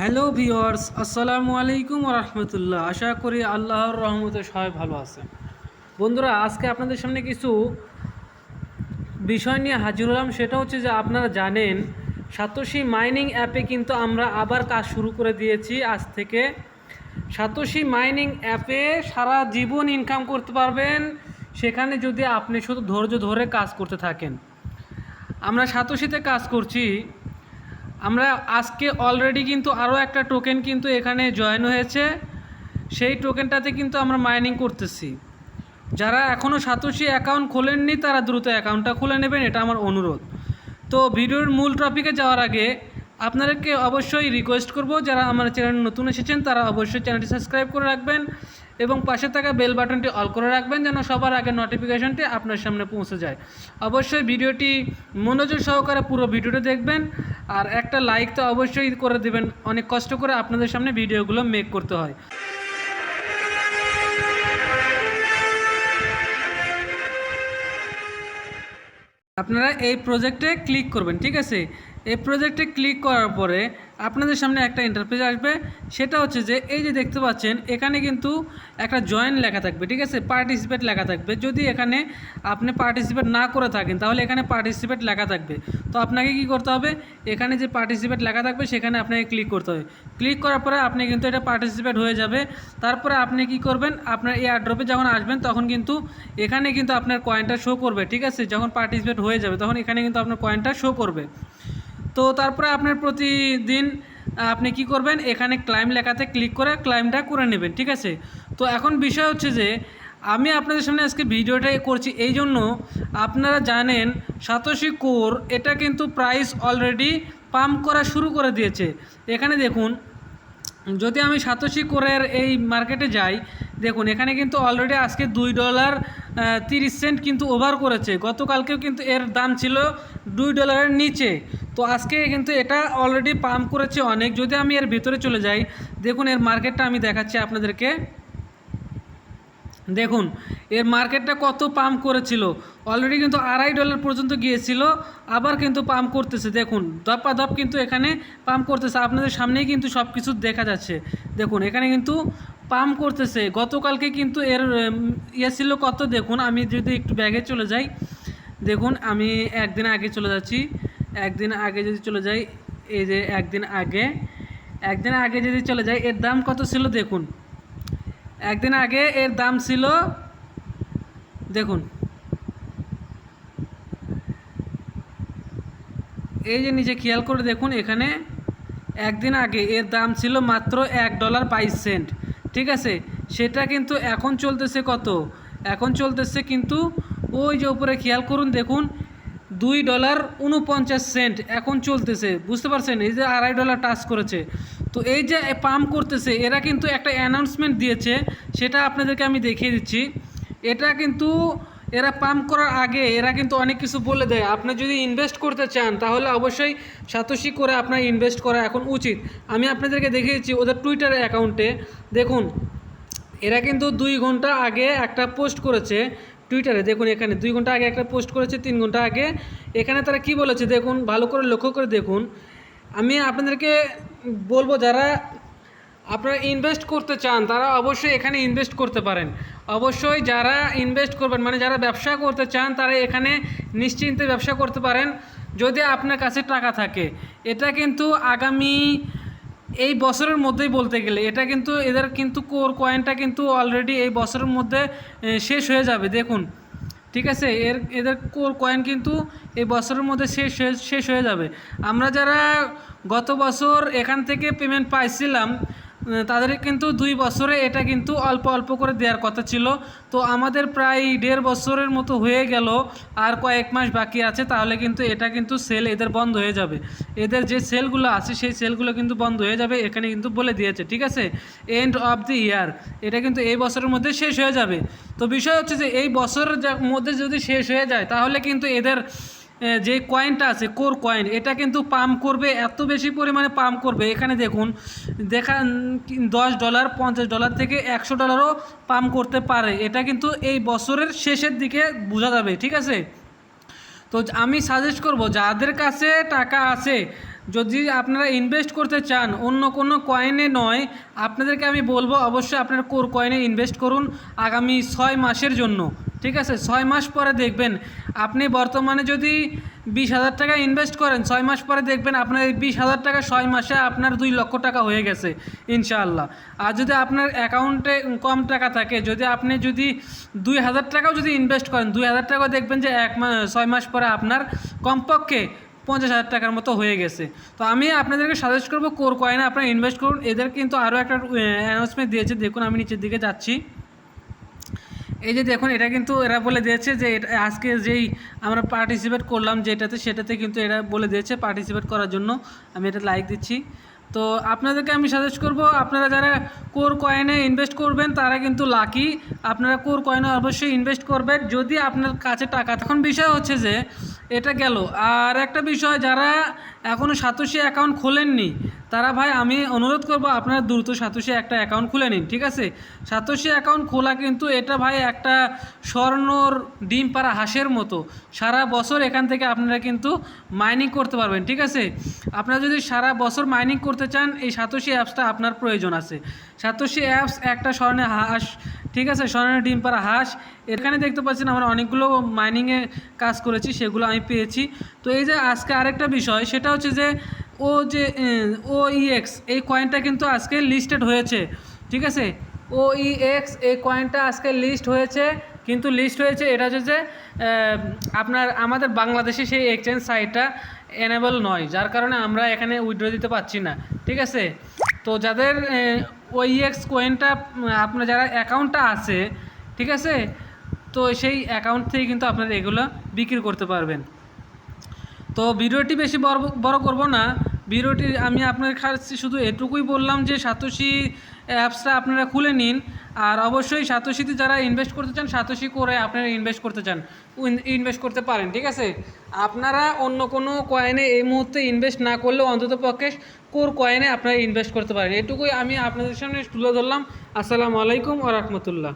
Hello viewers, আসসালামু আলাইকুম রহমতুল্লাহ। আশা করি আল্লাহর রহমতে সবাই ভালো আছে। বন্ধুরা, আজকে আপনাদের সামনে কিছু বিষয় নিয়ে হাজির হলাম। সেটা হচ্ছে যে আপনারা জানেন সাতোশি মাইনিং অ্যাপে কিন্তু আমরা আবার কাজ শুরু করে দিয়েছি আজ থেকে। সাতোশি মাইনিং অ্যাপে সারা জীবন ইনকাম করতে পারবেন, সেখানে যদি আপনি শুধু ধৈর্য ধরে কাজ করতে থাকেন। আমরা সাতোশিতে কাজ করছি। আমরা আজকে অলরেডি কিন্তু আরও একটা টোকেন কিন্তু এখানে জয়েন হয়েছে। সেই টোকেনটাতে কিন্তু আমরা মাইনিং করতেছি। যারা এখনও সাতোশি অ্যাকাউন্ট খোলেননি তারা দ্রুত অ্যাকাউন্টটা খুলে নেবেন, এটা আমার অনুরোধ। তো ভিডিওর মূল টপিকে যাওয়ার আগে আপনাদেরকে অবশ্যই রিকোয়েস্ট করব, যারা আমার চ্যানেল নতুন এসেছেন তারা অবশ্যই চ্যানেলটি সাবস্ক্রাইব করে রাখবেন এবং পাশে থাকা বেল বাটনটি অল করে রাখবেন, যেন সবার আগে নোটিফিকেশনটি আপনার সামনে পৌঁছে যায়। অবশ্যই ভিডিওটি মনোযোগ সহকারে পুরো ভিডিওটি দেখবেন, আর একটা লাইক তো অবশ্যই করে দেবেন। অনেক কষ্ট করে আপনাদের সামনে ভিডিওগুলো মেক করতে হয়। আপনারা এই প্রজেক্টে ক্লিক করবেন, ঠিক আছে? এই প্রজেক্টে ক্লিক করার পরে আপনাদের সামনে একটা ইন্টারফেস আসবে। সেটা হচ্ছে যে এই যে দেখতে পাচ্ছেন এখানে কিন্তু একটা জয়েন লেখা থাকবে, ঠিক আছে? পার্টিসিপেট লেখা থাকবে। যদি এখানে আপনি পার্টিসিপেট না করে থাকেন তাহলে এখানে পার্টিসিপেট লেখা থাকবে। তো আপনাকে কি করতে হবে, এখানে যে পার্টিসিপেট লেখা থাকবে সেখানে আপনাকে ক্লিক করতে হবে। ক্লিক করার পরে আপনি কিন্তু এটা পার্টিসিপেট হয়ে যাবে। তারপরে আপনি কি করবেন, আপনার এই এয়ারড্রপে যখন আসবেন তখন কিন্তু এখানে কিন্তু আপনার কয়েনটা শো করবে, ঠিক আছে? যখন পার্টিসিপেট হয়ে যাবে তখন এখানে কিন্তু আপনার কয়েনটা শো করবে। তো তারপরে আপনার প্রতিদিন আপনি কি করবেন, এখানে ক্লাইম লেখাতে ক্লিক করে ক্লাইমটা করে নেবেন, ঠিক আছে? তো এখন বিষয় হচ্ছে যে আমি আপনাদের সামনে আজকে ভিডিওটা করছি এই জন্য, আপনারা জানেন সাতোশি কোর এটা কিন্তু প্রাইস অলরেডি পাম্প করা শুরু করে দিয়েছে। এখানে দেখুন, যদি আমি সাতোশি কোরের এই মার্কেটে যাই, দেখুন এখানে কিন্তু অলরেডি আজকে $2.30 কিন্তু ওভার করেছে। গতকালকেও কিন্তু এর দাম ছিল $2 নিচে। তো আজকে কিন্তু এটা অলরেডি পাম্প করেছে অনেক। যদি আমি এর ভিতরে চলে যাই, দেখুন এর মার্কেটটা আমি দেখাচ্ছি আপনাদেরকে। দেখুন এর মার্কেটটা কত পাম্প করেছিল, অলরেডি কিন্তু $2.50 পর্যন্ত গিয়েছিল, আবার কিন্তু পাম্প করতেছে। দেখুন দপাদপ কিন্তু এখানে পাম্প করতেছে, আপনাদের সামনেই কিন্তু সব কিছু দেখা যাচ্ছে। দেখুন এখানে কিন্তু পাম্প করতেছে। গতকালকে কিন্তু এর ছিল কত, দেখুন আমি যদি একটু ব্যাগে চলে যাই, দেখুন আমি একদিন আগে চলে যাচ্ছি। একদিন আগে যদি চলে যাই, এই যে একদিন আগে যদি চলে যাই, এর দাম কত ছিল দেখুন। একদিন আগে এর দাম ছিল, দেখুন এই যে নিচে খেয়াল করে দেখুন, এখানে একদিন আগে এর দাম ছিল মাত্র $1.22, ঠিক আছে? সেটা কিন্তু এখন চলতেছে কত, এখন চলতেছে কিন্তু ওই যে উপরে খেয়াল করুন, দেখুন $2.49 এখন চলতেছে। বুঝতে পারছেন, এই যে $2.50 টাচ করেছে। তো এই যে পাম্প করতেছে, এরা কিন্তু একটা অ্যানাউন্সমেন্ট দিয়েছে, সেটা আপনাদেরকে আমি দেখিয়ে দিচ্ছি। এটা কিন্তু এরা পাম্প করার আগে এরা কিন্তু অনেক কিছু বলে দেয়। আপনি যদি ইনভেস্ট করতে চান তাহলে অবশ্যই সাতোশি করে আপনার ইনভেস্ট করা এখন উচিত। আমি আপনাদেরকে দেখিয়েছি ওদের টুইটারের অ্যাকাউন্টে। দেখুন এরা কিন্তু 2 ঘন্টা আগে একটা পোস্ট করেছে টুইটারে। দেখুন এখানে 2 ঘন্টা আগে একটা পোস্ট করেছে, 3 ঘন্টা আগে। এখানে তারা কি বলেছে দেখুন, ভালো করে লক্ষ্য করে দেখুন। আমি আপনাদেরকে বলবো, যারা আপনারা ইনভেস্ট করতে চান তারা অবশ্যই এখানে ইনভেস্ট করতে পারেন। অবশ্যই যারা ইনভেস্ট করবেন, মানে যারা ব্যবসা করতে চান তারা এখানে নিশ্চিন্তে ব্যবসা করতে পারেন যদি আপনার কাছে টাকা থাকে। এটা কিন্তু আগামী এই বছরের মধ্যেই বলতে গেলে এটা কিন্তু এদের কিন্তু কোর কয়েনটা কিন্তু অলরেডি এই বছরের মধ্যে শেষ হয়ে যাবে। দেখুন ঠিক আছে, এদের কোর কয়েন কিন্তু এই বছরের মধ্যে শেষ হয়ে যাবে। আমরা যারা গত বছর এখান থেকে পেমেন্ট পাইছিলাম তাদের কিন্তু 2 বছরে এটা কিন্তু অল্প অল্প করে দেওয়ার কথা ছিল। তো আমাদের প্রায় 1.5 বছরের মতো হয়ে গেল, আর কয়েক মাস বাকি আছে, তাহলে কিন্তু এটা কিন্তু সেল এদের বন্ধ হয়ে যাবে। এদের যে সেলগুলো আছে সেই সেলগুলো কিন্তু বন্ধ হয়ে যাবে, এখানে কিন্তু বলে দিয়েছে, ঠিক আছে? এন্ড অফ দি ইয়ার, এটা কিন্তু এই বছরের মধ্যে শেষ হয়ে যাবে। তো বিষয় হচ্ছে যে এই বছরের মধ্যে যদি শেষ হয়ে যায় তাহলে কিন্তু এদের যে কয়েনটা আছে কোর কয়েন, এটা কিন্তু পাম্প করবে, এত বেশি পরিমাণে পাম্প করবে। এখানে দেখুন দেখান $10, $50 থেকে $100ও পাম্প করতে পারে। এটা কিন্তু এই বছরের শেষের দিকে বোঝা যাবে, ঠিক আছে? তো আমি সাজেস্ট করব যাদের কাছে টাকা আছে যদি আপনারা ইনভেস্ট করতে চান অন্য কোনো কয়েনে নয়, আপনাদেরকে আমি বলবো অবশ্যই আপনারা কোর কয়েনে ইনভেস্ট করুন আগামী 6 মাসের জন্য। ঠিক আছে, 6 মাস পরে দেখবেন আপনি বর্তমানে যদি 20,000 টাকা ইনভেস্ট করেন, 6 মাস পরে দেখবেন আপনার এই 20,000 টাকা 6 মাসে আপনার 2 লক্ষ টাকা হয়ে গেছে ইনশাআল্লাহ। আর যদি আপনার অ্যাকাউন্টে কম টাকা থাকে, আপনি 2,000 টাকাও যদি ইনভেস্ট করেন, 2,000 টাকাও দেখবেন যে 6 মাস পরে আপনার কমপক্ষে 50,000 টাকার মতো হয়ে গেছে। তো আমি আপনাদেরকে সাজেস্ট করবো কোর কয়েনে আপনারা ইনভেস্ট করুন। এদের কিন্তু আরও একটা অ্যানাউন্সমেন্ট দিয়েছে, দেখুন আমি নিচের দিকে যাচ্ছি, এই যে দেখুন এটা কিন্তু এরা বলে দিয়েছে যে আজকে যেই আমরা পার্টিসিপেট করলাম সেটাতে কিন্তু এরা বলে দিয়েছে পার্টিসিপেট করার জন্য। আমি এটা লাইক দিচ্ছি। তো আপনাদেরকে আমি সাজেস্ট করব আপনারা যারা কোর কয়েনে ইনভেস্ট করবেন তারা কিন্তু লাকি, আপনারা কোর কয়েনে অবশ্যই ইনভেস্ট করবেন যদি আপনার কাছে টাকা। এখন বিষয় হচ্ছে যে এটা গেল, আর একটা বিষয় যারা এখনও সাতোশি অ্যাকাউন্ট খোলেননি তারা ভাই আমি অনুরোধ করব আপনারা দ্রুত সাতোশি একটা অ্যাকাউন্ট খুলে নিন। ঠিক আছে, সাতোশি অ্যাকাউন্ট খোলা কিন্তু এটা ভাই একটা স্বর্ণর ডিম পাড়া হাঁসের মতো, সারা বছর এখান থেকে আপনারা কিন্তু মাইনিং করতে পারবেন। ঠিক আছে, আপনারা যদি সারা বছর মাইনিং করতে চান এই সাতোশি অ্যাপসটা আপনার প্রয়োজন আছে। সাতোশি অ্যাপস একটা স্বর্ণের হাঁস, ঠিক আছে, স্বর্ণের ডিম পাড়া হাঁস। এখানে দেখতে পাচ্ছেন আমরা অনেকগুলো মাইনিংয়ে কাজ করেছি, সেগুলো আমি পেয়েছি। তো এই যে আজকে আরেকটা বিষয় সেটা হচ্ছে যে OEX এই কয়েনটা কিন্তু আজকে লিস্টেড হয়েছে। ঠিক আছে, OEX এই কয়েনটা আজকে লিস্ট হয়েছে, কিন্তু লিস্ট হয়েছে এটা হচ্ছে যে আমাদের বাংলাদেশে সেই এক্সচেঞ্জ সাইটটা এনেবল নয়, যার কারণে আমরা এখানে উইথড্র দিতে পারছি না। ঠিক আছে, তো যাদের OEX কয়েনটা আপনার যারা অ্যাকাউন্টটা আছে, ঠিক আছে, তো সেই অ্যাকাউন্ট থেকে কিন্তু আপনারা এগুলো বিক্রি করতে পারবেন। তো ভিডিওটি বেশি বড় করব না, ভিডিওটি আমি আপনার কাছে শুধু এটুকুই বললাম যে সাতোশি অ্যাপসটা আপনারা খুলে নিন। আর অবশ্যই সাতোশিতে যারা ইনভেস্ট করতে চান, সাতোশি করে আপনারা ইনভেস্ট করতে পারেন। ঠিক আছে, আপনারা অন্য কোনো কয়েনে এই মুহূর্তে ইনভেস্ট না করলেও অন্ততপক্ষে কোর কয়েনে আপনারা ইনভেস্ট করতে পারেন। এটুকুই আমি আপনাদের সামনে তুলে ধরলাম। আসসালামু আলাইকুম ওয়া রাহমাতুল্লাহ।